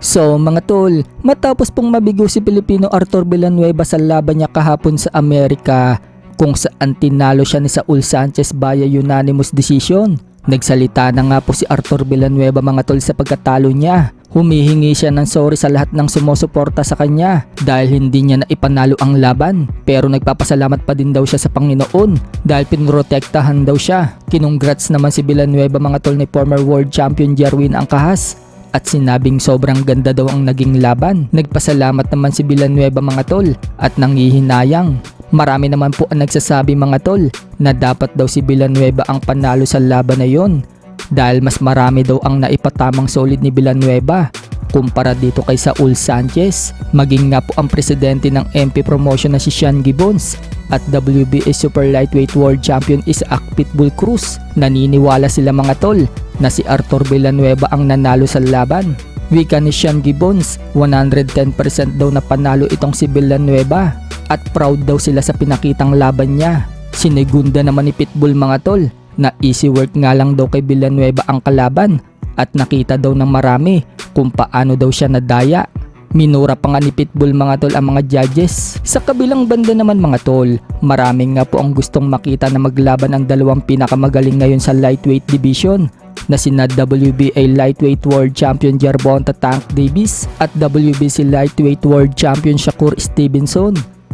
So mga tol, matapos pong mabigo si Pilipino Arthur Villanueva sa laban niya kahapon sa Amerika, kung saan tinalo siya ni Saul Sanchez via unanimous decision. Nagsalita na nga po si Arthur Villanueva mga tol sa pagkatalo niya. Humihingi siya ng sorry sa lahat ng sumusuporta sa kanya dahil hindi niya na ipanalo ang laban. Pero nagpapasalamat pa din daw siya sa Panginoon dahil pinrotektahan daw siya. Kinongrats naman si Villanueva mga tol ni former world champion Jerwin Angcahas. At sinabing sobrang ganda daw ang naging laban. Nagpasalamat naman si Villanueva mga tol at nangihinayang. Marami naman po ang nagsasabi mga tol na dapat daw si Villanueva ang panalo sa laban na yon. Dahil mas marami daw ang naipatamang solid ni Villanueva kumpara dito kay Saul Sanchez. Maging nga po ang presidente ng MP promotion na si Sean Gibbons at WBA Super Lightweight World Champion Isaac Pitbull Cruz. Naniniwala sila mga tol na si Arthur Villanueva ang nanalo sa laban. Wika ni Sean Gibbons, 110% daw na panalo itong si Villanueva at proud daw sila sa pinakitang laban niya. Sinegunda naman ni Pitbull mga tol na easy work nga lang daw kay Villanueva ang kalaban at nakita daw ng marami kung paano daw siya nadaya. Minura pa nga ni Pitbull mga tol ang mga judges. Sa kabilang banda naman mga tol, maraming nga po ang gustong makita na maglaban ang dalawang pinakamagaling ngayon sa lightweight division na sina WBA Lightweight World Champion Gervonta Tank Davis at WBC Lightweight World Champion Shakur Stevenson.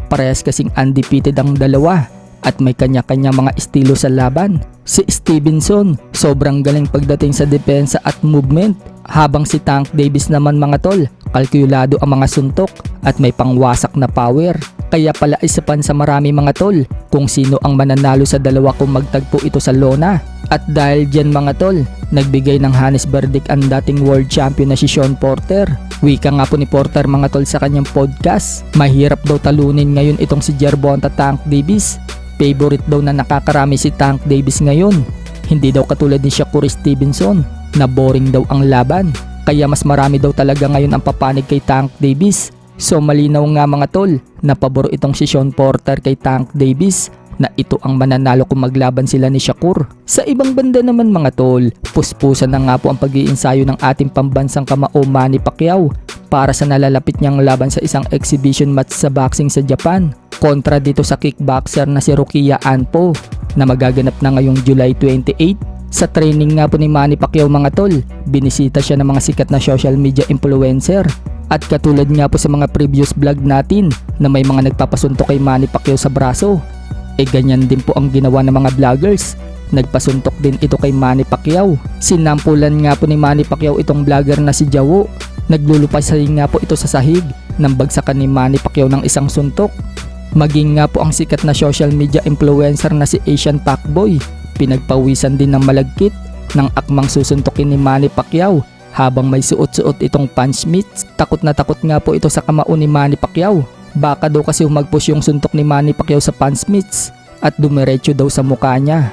Parehas kasing undefeated ang dalawa at may kanya-kanya mga estilo sa laban. Si Stevenson, sobrang galing pagdating sa depensa at movement, habang si Tank Davis naman mga tol, kalkulado ang mga suntok at may pangwasak na power. Kaya pala isa pan sa marami mga tol kung sino ang mananalo sa dalawa kung magtagpo ito sa lona. At dahil dyan mga tol, nagbigay ng honest verdict ang dating world champion na si Shawn Porter. Wika nga po ni Porter mga tol sa kanyang podcast, mahirap daw talunin ngayon itong si Gervonta Tank Davis. Favorite daw na nakakarami si Tank Davis ngayon. Hindi daw katulad ni Shakur Stevenson na boring daw ang laban. Kaya mas marami daw talaga ngayon ang papanig kay Tank Davis. So malinaw nga mga tol na pabor itong si Shawn Porter kay Tank Davis na ito ang mananalo kung maglaban sila ni Shakur. Sa ibang banda naman mga tol, puspusan na nga po ang pag-iinsayo ng ating pambansang kamao Manny Pacquiao para sa nalalapit niyang laban sa isang exhibition match sa boxing sa Japan kontra dito sa kickboxer na si Rokia Anpo na magaganap na ngayong July 28. Sa training nga po ni Manny Pacquiao mga tol, binisita siya ng mga sikat na social media influencer. At katulad nga po sa mga previous vlog natin na may mga nagpapasuntok kay Manny Pacquiao sa braso, ganyan din po ang ginawa ng mga vloggers. Nagpasuntok din ito kay Manny Pacquiao. Sinampulan nga po ni Manny Pacquiao itong vlogger na si Jawo. Naglulupasay nga po ito sa sahig nang bagsakan ni Manny Pacquiao ng isang suntok. Maging nga po ang sikat na social media influencer na si Asian Pacboy, pinagpawisan din ng malagkit ng akmang susuntokin ni Manny Pacquiao habang may suot-suot itong punch mitts. Takot na takot nga po ito sa kamao ni Manny Pacquiao. Baka daw kasi humagpos yung suntok ni Manny Pacquiao sa punch mitts at dumiretso daw sa mukha niya.